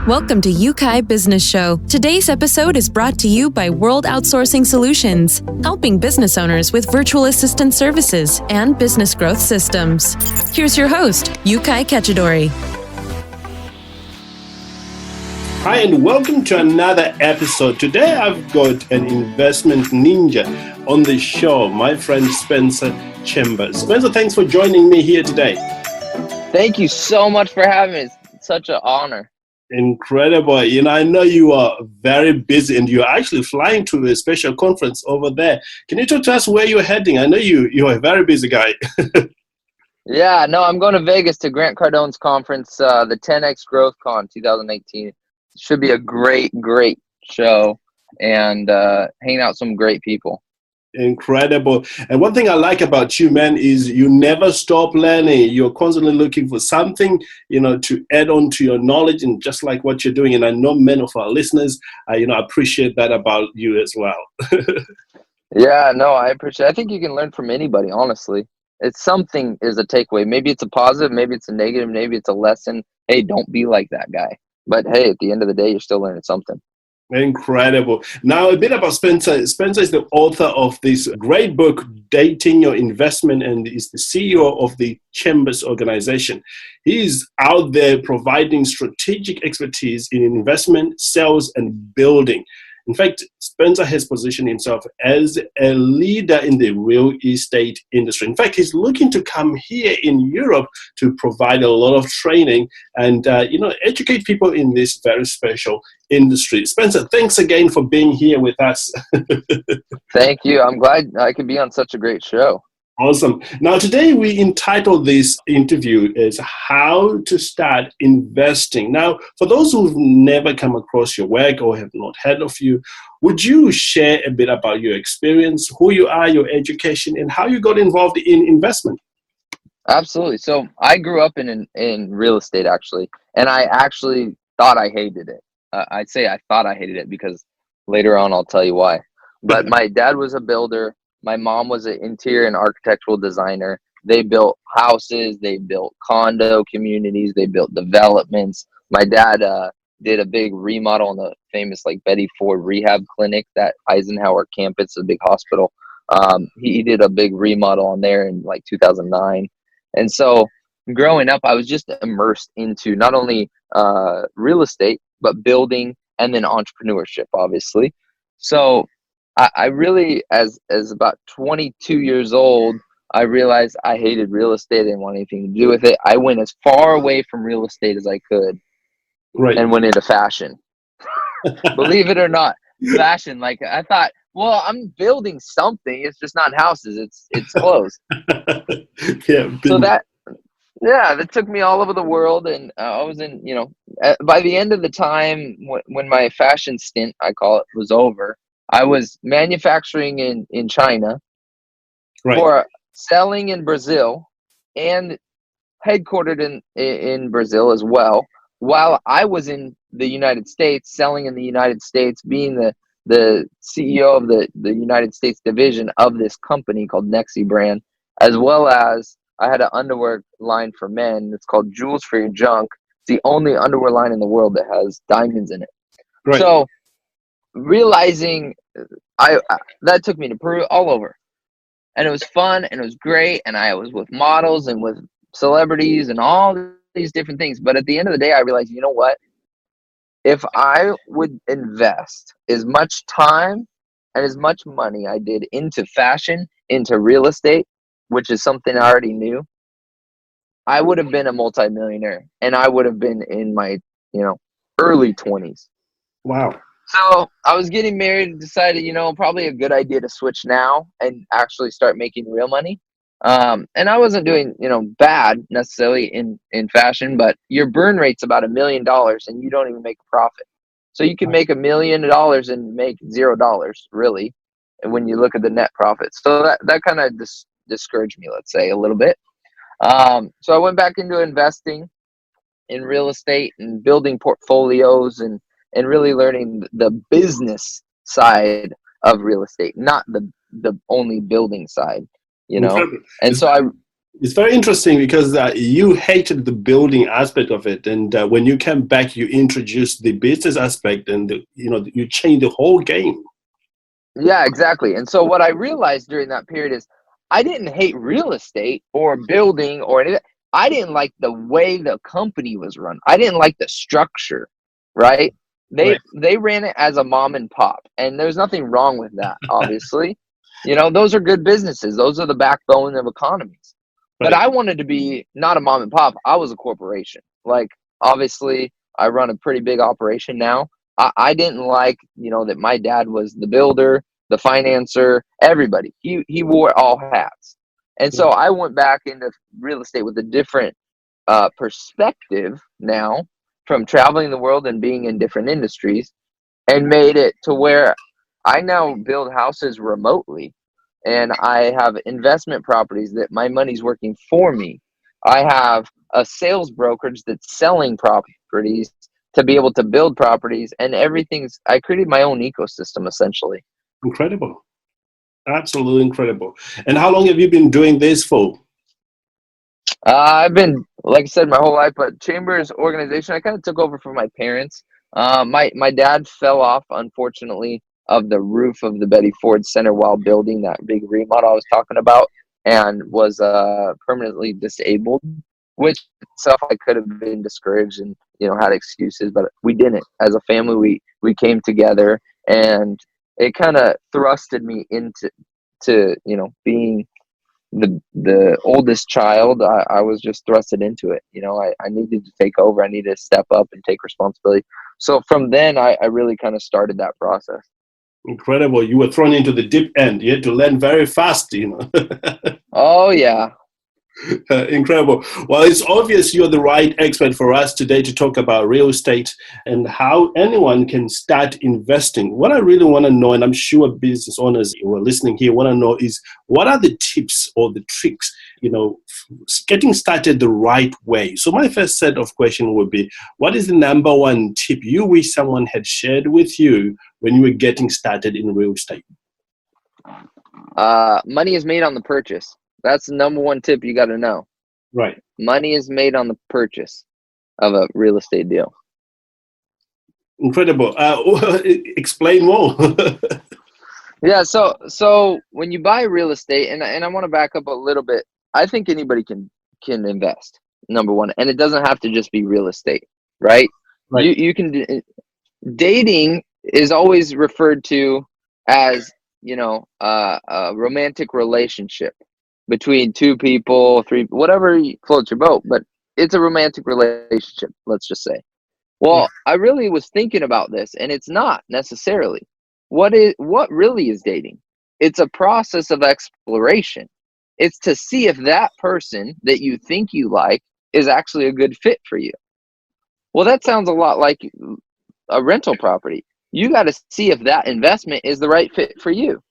Welcome to UKAI Business Show. Today's episode is brought to you by World Outsourcing Solutions, helping business owners with virtual assistant services and business growth systems. Here's your host, UKAI Cannonier. Hi, and welcome to another episode. Today I've got an investment ninja on the show, my friend Spencer Chambers. Spencer, thanks for joining me here today. Thank you so much for having me. It's such an honor. Incredible. I know you are very busy and you're actually flying to a special conference over there. Can you talk to us where you're heading? I know you're a very busy guy. Yeah, no, I'm going to Vegas to Grant Cardone's conference, the 10X Growth Con 2018. Should be a great show and hanging out with some great people. Incredible. And one thing I like about you, man, is you never stop learning. You're constantly looking for something, to add on to your knowledge, and just like what you're doing. And I know many of our listeners, appreciate that about you as well. Yeah, no, I appreciate it. I think you can learn from anybody, honestly. It's something is a takeaway. Maybe it's a positive, maybe it's a negative, maybe it's a lesson. Hey, don't be like that guy. But hey, at the end of the day, you're still learning something. Incredible. Now, a bit about Spencer. Spencer is the author of this great book, Dating Your Investment, and is the CEO of the Chambers organization. He is out there providing strategic expertise in investment, sales, and building. In fact, Spencer has positioned himself as a leader in the real estate industry. In fact, he's looking to come here in Europe to provide a lot of training and, educate people in this very special industry. Spencer, thanks again for being here with us. Thank you. I'm glad I could be on such a great show. Awesome. Now, today we entitled this interview is How to Start Investing. Now, for those who've never come across your work or have not heard of you, would you share a bit about your experience, who you are, your education, and how you got involved in investment? Absolutely. So I grew up in real estate, actually, and I actually thought I hated it. I'd say I thought I hated it because later on I'll tell you why. But my dad was a builder. My mom was an interior and architectural designer. They built houses, they built condo communities, they built developments. My dad did a big remodel on the famous Betty Ford rehab clinic, that Eisenhower campus, a big hospital. He did a big remodel on there in 2009. And so growing up, I was just immersed into not only real estate, but building and then entrepreneurship, obviously. So I really, as about 22 years old, I realized I hated real estate. I didn't want anything to do with it. I went as far away from real estate as I could, right, and went into fashion. Believe it or not, fashion. I thought, well, I'm building something. It's just not houses. It's clothes. That took me all over the world, and I was in. By the end of the time when my fashion stint, I call it, was over, I was manufacturing in China, right, for selling in Brazil, and headquartered in Brazil as well, while I was in the United States, selling in the United States, being the CEO of the United States division of this company called Nexi brand, as well as I had an underwear line for men. It's called Jewels for Your Junk. It's the only underwear line in the world that has diamonds in it. Right. So realizing that took me to Peru, all over, and it was fun and it was great, and I was with models and with celebrities and all these different things. But at the end of the day, I realized, you know what, if I would invest as much time and as much money I did into fashion, into real estate, which is something I already knew, I would have been a multimillionaire, and I would have been in my early 20s. Wow. So I was getting married and decided, probably a good idea to switch now and actually start making real money. And I wasn't doing, bad necessarily in fashion, but your burn rate's about $1 million and you don't even make a profit. So you can make $1 million and make $0, really, when you look at the net profits. So that kind of discouraged me, let's say, a little bit. So I went back into investing in real estate and building portfolios and really learning the business side of real estate, not the only building side, And so It's very interesting because you hated the building aspect of it, and when you came back, you introduced the business aspect, and you changed the whole game. Yeah, exactly. And so what I realized during that period is I didn't hate real estate or building or anything. I didn't like the way the company was run. I didn't like the structure, right? They Right. they ran it as a mom and pop, and there's nothing wrong with that, obviously. You know, those are good businesses. Those are the backbone of economies. But Right. I wanted to be not a mom and pop. I was a corporation. Like, obviously, I run a pretty big operation now. I didn't like, that my dad was the builder, the financer, everybody. He wore all hats. And so I went back into real estate with a different perspective now from traveling the world and being in different industries, and made it to where I now build houses remotely, and I have investment properties that my money's working for me. I have a sales brokerage that's selling properties to be able to build properties, and I created my own ecosystem essentially. Incredible. Absolutely incredible. And how long have you been doing this for? I've been, like I said, my whole life, but Chambers organization, I kind of took over from my parents. My dad fell off, unfortunately, of the roof of the Betty Ford Center while building that big remodel I was talking about, and was permanently disabled, which itself I could have been discouraged and had excuses, but we didn't. As a family, we came together, and it kind of thrusted me into being the oldest child. I was just thrusted into it. I needed to take over. I needed to step up and take responsibility. So from then, I really kind of started that process. Incredible. You were thrown into the deep end. You had to learn very fast. Oh yeah. Incredible. Well, it's obvious you're the right expert for us today to talk about real estate and how anyone can start investing. What I really want to know, and I'm sure business owners who are listening here want to know, is what are the tips or the tricks, getting started the right way? So my first set of questions would be, what is the number one tip you wish someone had shared with you when you were getting started in real estate? Money is made on the purchase. That's the number one tip you got to know. Right. Money is made on the purchase of a real estate deal. Incredible. Explain more. Yeah. So when you buy real estate, and I want to back up a little bit, I think anybody can invest. Number one, and it doesn't have to just be real estate, right? Right. You can. Dating is always referred to as a romantic relationship between two people, three, whatever floats your boat, but it's a romantic relationship, let's just say. Well, I really was thinking about this, and it's not necessarily. What really is dating? It's a process of exploration. It's to see if that person that you think you like is actually a good fit for you. Well, that sounds a lot like a rental property. You got to see if that investment is the right fit for you.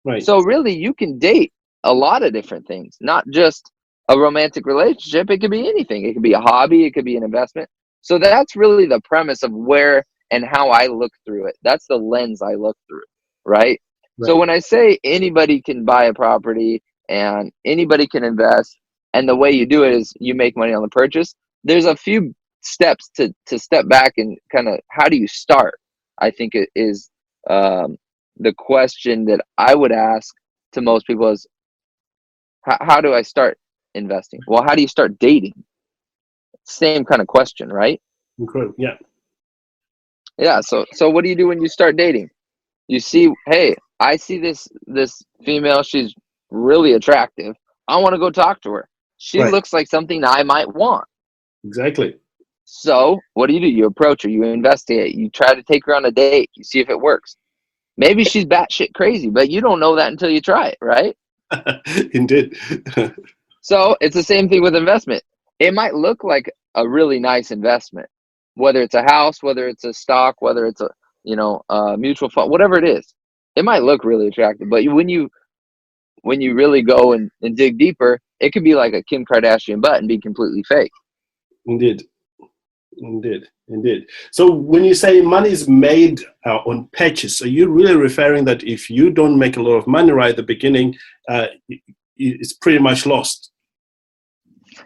Right. So really, you can date a lot of different things, not just a romantic relationship. It could be anything. It could be a hobby. It could be an investment. So that's really the premise of where and how I look through it. That's the lens I look through, right? So when I say anybody can buy a property and anybody can invest, and the way you do it is you make money on the purchase, there's a few steps to step back and kind of, how do you start? I think it is the question that I would ask to most people is, how do I start investing? Well, how do you start dating? Same kind of question, right? Incredible. Yeah. Yeah. So what do you do when you start dating? You see, hey, I see this female. She's really attractive. I want to go talk to her. She Right. looks like something I might want. Exactly. So what do? You approach her. You investigate. You try to take her on a date. You see if it works. Maybe she's batshit crazy, but you don't know that until you try it, right? Indeed. So it's the same thing with investment. It might look like a really nice investment, whether it's a house, whether it's a stock, whether it's a mutual fund, whatever it is. It might look really attractive, but when you really go and dig deeper, it could be like a Kim Kardashian butt and be completely fake. Indeed. Indeed. So when you say money is made on purchase, are you really referring that if you don't make a lot of money right at the beginning, it's pretty much lost?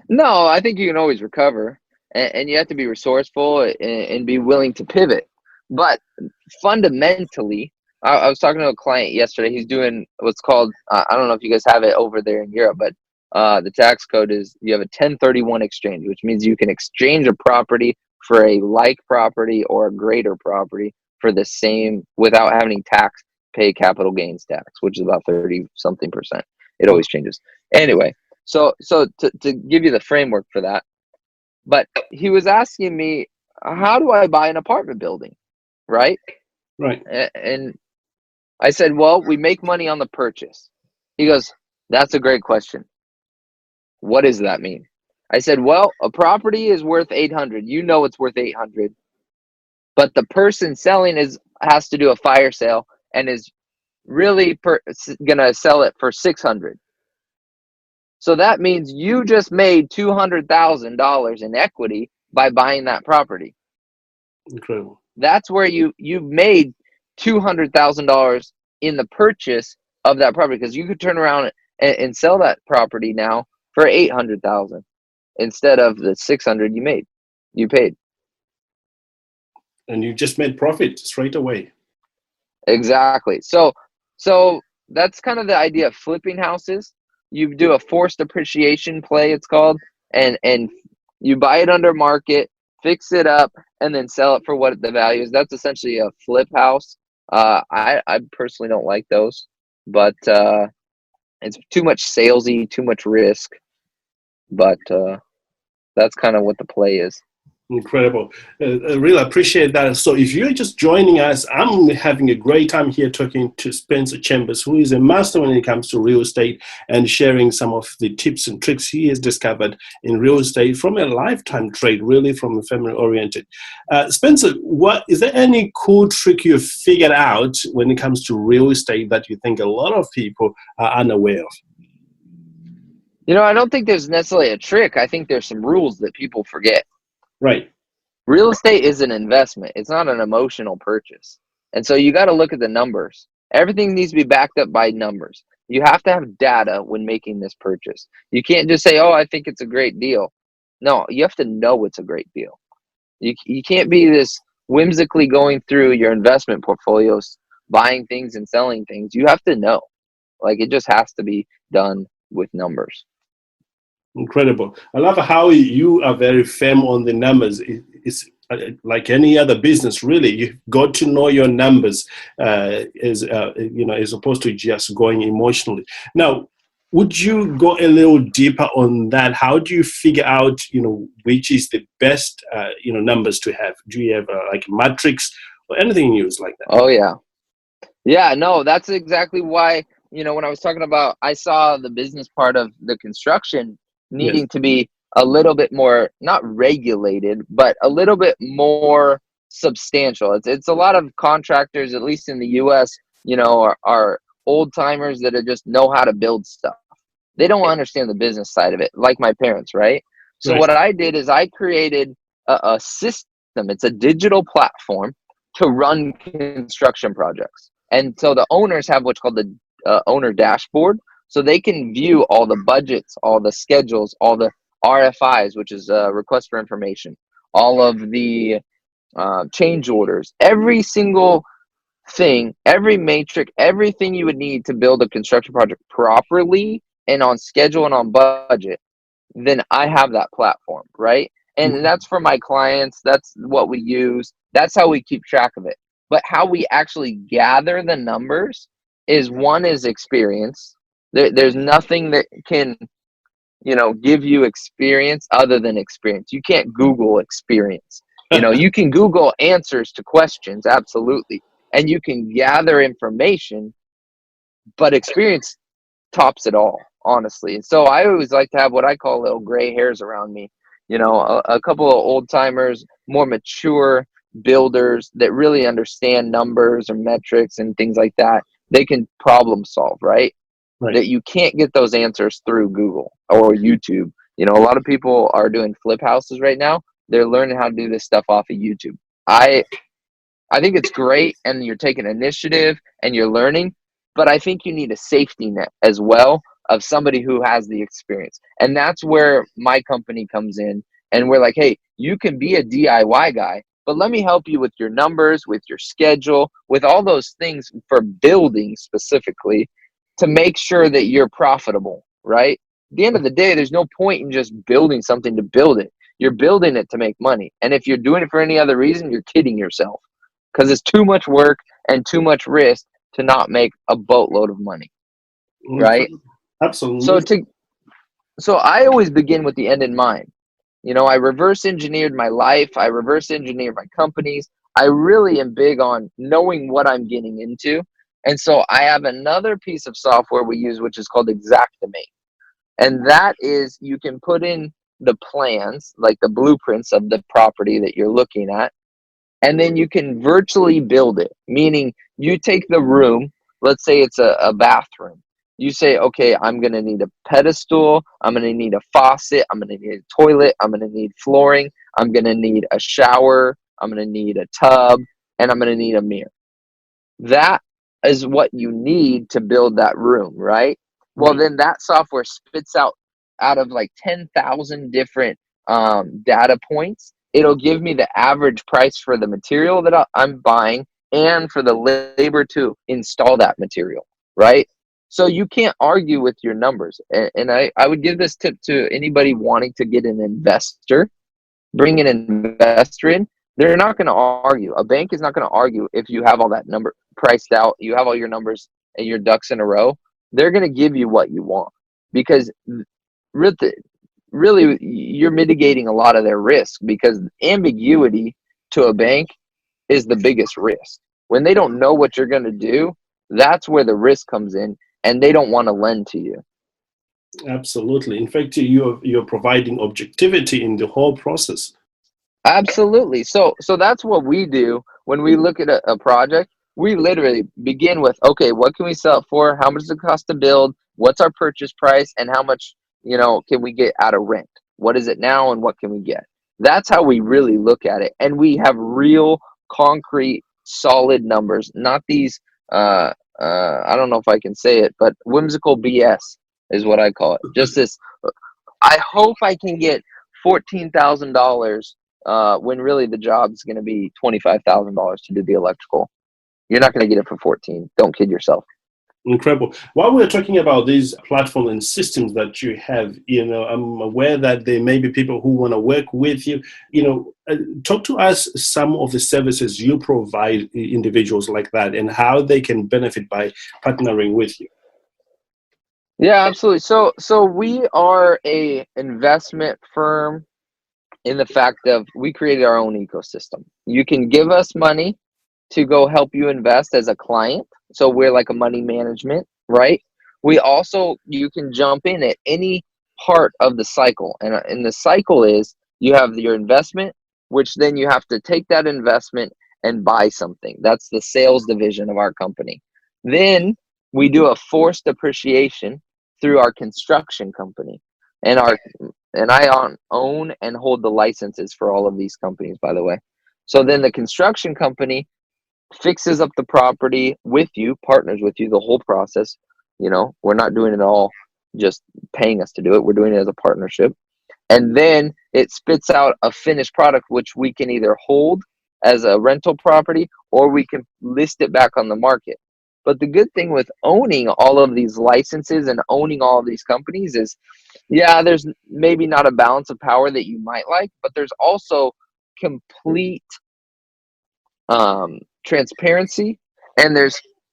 No, I think you can always recover, and you have to be resourceful and be willing to pivot. But fundamentally, I was talking to a client yesterday. He's doing what's called, I don't know if you guys have it over there in Europe, but the tax code is you have a 1031 exchange, which means you can exchange a property for a like property or a greater property for the same without having pay capital gains tax, which is about 30 something percent. It always changes. Anyway, so to give you the framework for that, but he was asking me, how do I buy an apartment building? Right? Right. And I said, well, we make money on the purchase. He goes, that's a great question. What does that mean? I said, well, a property is worth 800. You know it's worth 800. But the person selling has to do a fire sale and is really gonna sell it for 600. So that means you just made $200,000 in equity by buying that property. Incredible. That's where you've made $200,000 in the purchase of that property, because you could turn around and sell that property now for 800,000 instead of the 600 you paid. And you just made profit straight away. Exactly. So that's kind of the idea of flipping houses. You do a forced appreciation play, it's called, and you buy it under market, fix it up, and then sell it for what the value is. That's essentially a flip house. I personally don't like those, but it's too much salesy, too much risk. But that's kind of what the play is. Incredible. I really appreciate that. So if you're just joining us, I'm having a great time here talking to Spencer Chambers, who is a master when it comes to real estate and sharing some of the tips and tricks he has discovered in real estate from a lifetime trade, really from a family oriented. Spencer, is there any cool trick you've figured out when it comes to real estate that you think a lot of people are unaware of? I don't think there's necessarily a trick. I think there's some rules that people forget. Right. Real estate is an investment. It's not an emotional purchase. And so you got to look at the numbers. Everything needs to be backed up by numbers. You have to have data when making this purchase. You can't just say, oh, I think it's a great deal. No, you have to know it's a great deal. You can't be this whimsically going through your investment portfolios, buying things and selling things. You have to know. Like, it just has to be done with numbers. Incredible. I love how you are very firm on the numbers. It's like any other business, really. You've got to know your numbers, as opposed to just going emotionally. Now, would you go a little deeper on that? How do you figure out, which is the best, numbers to have? Do you have like a matrix or anything you use like that? Oh, yeah. Yeah, no, that's exactly why, when I was talking about, I saw the business part of the construction needing to be a little bit more, not regulated, but a little bit more substantial. It's a lot of contractors, at least in the US, are old timers that just know how to build stuff. They don't understand the business side of it, like my parents, right? So what I did is I created a system. It's a digital platform to run construction projects. And so the owners have what's called the owner dashboard. So they can view all the budgets, all the schedules, all the RFIs, which is request for information, all of the change orders, every single thing, every matrix, everything you would need to build a construction project properly and on schedule and on budget. Then I have that platform, right? And that's for my clients. That's what we use. That's how we keep track of it. But how we actually gather the numbers is experience. There's nothing that can, give you experience other than experience. You can't Google experience. You can Google answers to questions, absolutely. And you can gather information, but experience tops it all, honestly. And so I always like to have what I call little gray hairs around me. A couple of old timers, more mature builders that really understand numbers or metrics and things like that. They can problem solve, right? That you can't get those answers through Google or YouTube. A lot of people are doing flip houses right now. They're learning how to do this stuff off of YouTube. I think it's great, and you're taking initiative and you're learning, but I think you need a safety net as well of somebody who has the experience. And that's where my company comes in. And we're like, hey, you can be a DIY guy, but let me help you with your numbers, with your schedule, with all those things for building specifically to make sure that you're profitable, right? At the end of the day, there's no point in just building something to build it. You're building it to make money. And if you're doing it for any other reason, you're kidding yourself, because it's too much work and too much risk to not make a boatload of money, right? So Absolutely. so I always begin with the end in mind. You know, I reverse engineered my life. I reverse engineered my companies. I really am big on knowing what I'm getting into. And so I have another piece of software we use, which is called Xactimate. And that is, you can put in the plans, like the blueprints of the property that you're looking at, and then you can virtually build it. Meaning you take the room, let's say it's a bathroom. You say, okay, I'm going to need a pedestal. I'm going to need a faucet. I'm going to need a toilet. I'm going to need flooring. I'm going to need a shower. I'm going to need a tub, and I'm going to need a mirror. That is what you need to build that room, right? Well, then that software spits out of like 10,000 different data points. It'll give me the average price for the material that I'm buying and for the labor to install that material, right? So you can't argue with your numbers. And I would give this tip to anybody wanting to get an investor. Bring an investor in. They're not going to argue. A bank is not going to argue if you have all that number priced out, you have all your numbers and your ducks in a row. They're going to give you what you want, because really you're mitigating a lot of their risk, because ambiguity to a bank is the biggest risk. When they don't know what you're going to do, that's where the risk comes in, and they don't want to lend to you. Absolutely. In fact, you're providing objectivity in the whole process. Absolutely. So that's what we do when we look at a project. We literally begin with, okay, what can we sell it for? How much does it cost to build? What's our purchase price? And how much, can we get out of rent? What is it now and what can we get? That's how we really look at it. And we have real, concrete, solid numbers, not these, I don't know if I can say it, but whimsical BS is what I call it. Just this, I hope I can get $14,000 when really the job is going to be $25,000 to do the electrical. You're not going to get it for 14. Don't kid yourself. Incredible. While we're talking about these platforms and systems that you have, I'm aware that there may be people who want to work with you. Talk to us some of the services you provide individuals like that and how they can benefit by partnering with you. Yeah, absolutely. So we are a investment firm in the fact of we created our own ecosystem. You can give us money to go help you invest as a client. So we're like a money management, right? You can jump in at any part of the cycle. And the cycle is you have your investment, which then you have to take that investment and buy something. That's the sales division of our company. Then we do a forced appreciation through our construction company. And I own and hold the licenses for all of these companies, by the way. So then the construction company fixes up the property with you, partners with you the whole process. We're not doing it all just paying us to do it. We're doing it as a partnership. And then it spits out a finished product, which we can either hold as a rental property or we can list it back on the market. But the good thing with owning all of these licenses and owning all of these companies is, yeah, there's maybe not a balance of power that you might like, but there's also complete transparency, and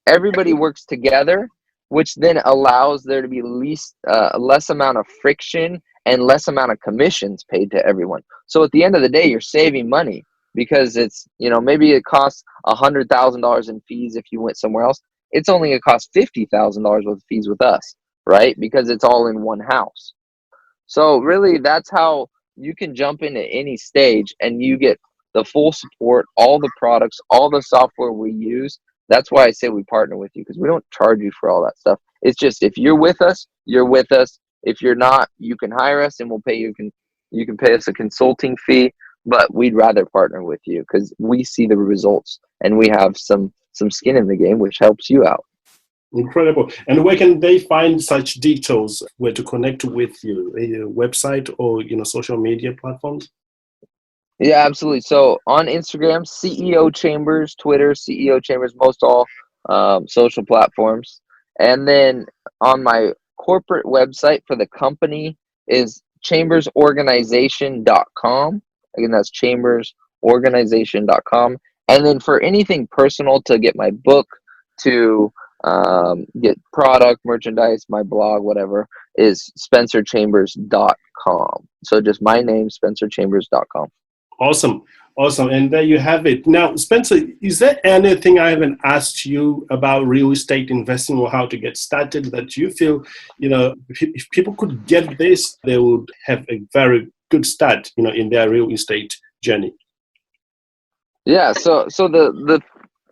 everybody works together, which then allows there to be less amount of friction and less amount of commissions paid to everyone. So at the end of the day, you're saving money, because it's, maybe it costs $100,000 in fees if you went somewhere else. It's only going to cost $50,000 worth of fees with us, right? Because it's all in one house. So really, that's how you can jump in at any stage and you get the full support, all the products, all the software we use. That's why I say we partner with you, because we don't charge you for all that stuff. It's just, if you're with us, you're with us. If you're not, you can hire us and we'll pay you. You can pay us a consulting fee, but we'd rather partner with you because we see the results and we have some skin in the game, which helps you out. Incredible. And where can they find such details, where to connect with you, a website or, social media platforms? Yeah, absolutely. So on Instagram, CEO Chambers, Twitter, CEO Chambers, most all social platforms. And then on my corporate website for the company is chambersorganization.com. Again, that's chambersorganization.com. And then for anything personal, to get my book, to get product, merchandise, my blog, whatever, is spencerchambers.com. So just my name, spencerchambers.com. Awesome. Awesome. And there you have it. Now, Spencer, is there anything I haven't asked you about real estate investing or how to get started that you feel, if people could get this, they would have a very good start, in their real estate journey? Yeah. So the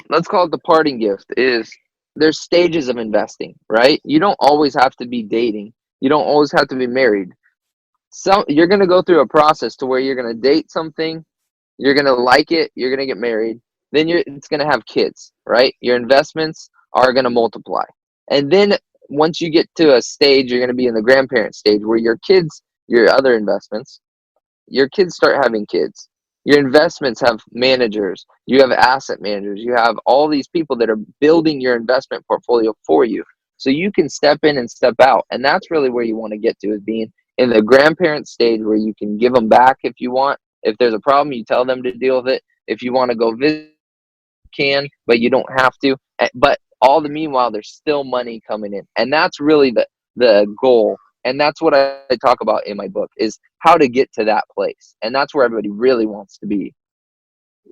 let's call it the parting gift is there's stages of investing, right? You don't always have to be dating. You don't always have to be married. So you're going to go through a process to where you're going to date something, you're going to like it, you're going to get married, then it's going to have kids, right? Your investments are going to multiply. And then once you get to a stage, you're going to be in the grandparent stage where your kids, your other investments, your kids start having kids. Your investments have managers, you have asset managers, you have all these people that are building your investment portfolio for you. So you can step in and step out. And that's really where you want to get to, is being in the grandparent stage where you can give them back if you want. If there's a problem, you tell them to deal with it. If you want to go visit, you can, but you don't have to. But all the meanwhile, there's still money coming in. And that's really the goal. And that's what I talk about in my book, is how to get to that place. And that's where everybody really wants to be.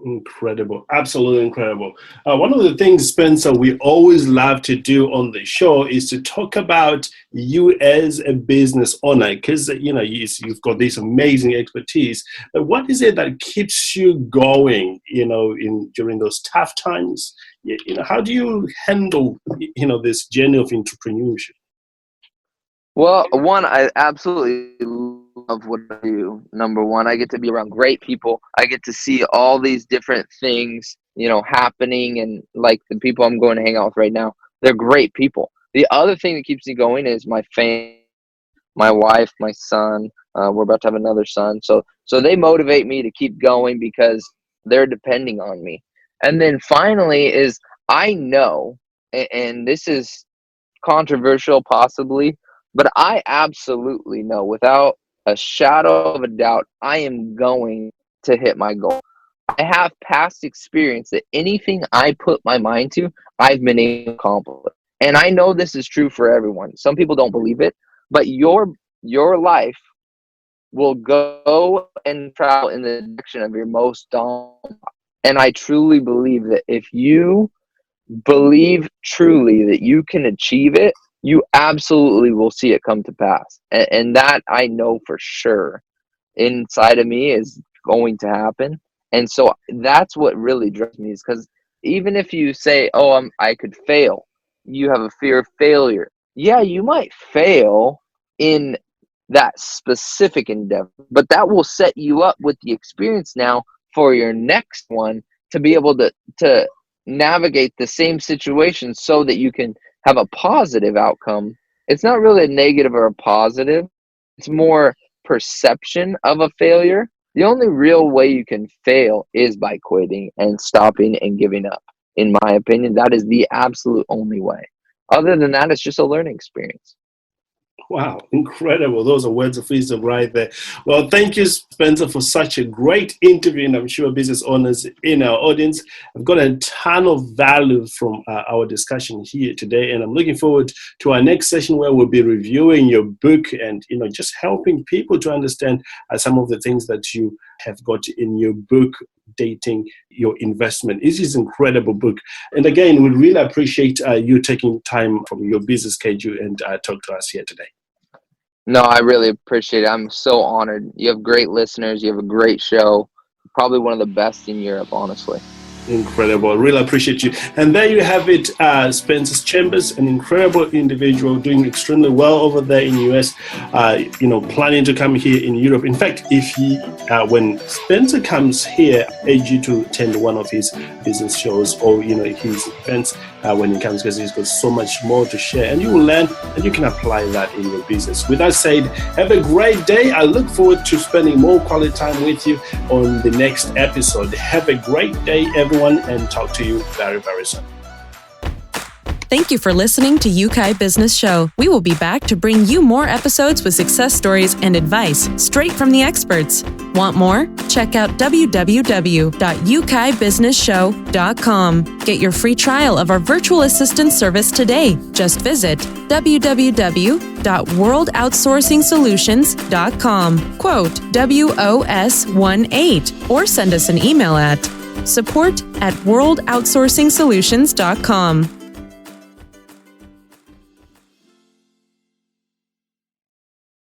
Incredible. Absolutely incredible. One of the things, Spencer, we always love to do on the show is to talk about you as a business owner, because, you've got this amazing expertise. But what is it that keeps you going, during those tough times? How do you handle, this journey of entrepreneurship? Well, one, I absolutely love what I do. Number one, I get to be around great people. I get to see all these different things, happening. And like the people I'm going to hang out with right now, they're great people. The other thing that keeps me going is my family, my wife, my son. We're about to have another son. So they motivate me to keep going because they're depending on me. And then finally is I know, and this is controversial possibly, but I absolutely know without a shadow of a doubt, I am going to hit my goal. I have past experience that anything I put my mind to, I've been able to accomplish. And I know this is true for everyone. Some people don't believe it, but your life will go and travel in the direction of your most dominant. And I truly believe that if you believe truly that you can achieve it, you absolutely will see it come to pass. And that I know for sure inside of me is going to happen. And so that's what really drives me, is because even if you say, oh, I could fail, you have a fear of failure. Yeah, you might fail in that specific endeavor, but that will set you up with the experience now for your next one to be able to navigate the same situation so that you can have a positive outcome. It's not really a negative or a positive. It's more perception of a failure. The only real way you can fail is by quitting and stopping and giving up. In my opinion, that is the absolute only way. Other than that, it's just a learning experience. Wow, incredible. Those are words of wisdom right there. Well, thank you, Spencer, for such a great interview. And I'm sure business owners in our audience have got a ton of value from our discussion here today. And I'm looking forward to our next session where we'll be reviewing your book and, just helping people to understand some of the things that you have got in your book, Dating Your Investment. This is an incredible book. And again, we really appreciate you taking time from your busy schedule and talk to us here today. No, I really appreciate it. I'm so honored. You have great listeners. You have a great show. Probably one of the best in Europe, honestly. Incredible. I really appreciate you. And there you have it, Spencer Chambers, an incredible individual doing extremely well over there in the US, planning to come here in Europe. In fact, when Spencer comes here, I urge you to attend one of his business shows or, his events when he comes, because he's got so much more to share, and you will learn and you can apply that in your business. With that said, have a great day. I look forward to spending more quality time with you on the next episode. Have a great day, everyone, and talk to you very, very soon. Thank you for listening to Yukai Business Show. We will be back to bring you more episodes with success stories and advice straight from the experts. Want more? Check out www.yukaibusinessshow.com. Get your free trial of our virtual assistant service today. Just visit www.worldoutsourcingsolutions.com. Quote WOS18 or send us an email at support@worldoutsourcingsolutions.com.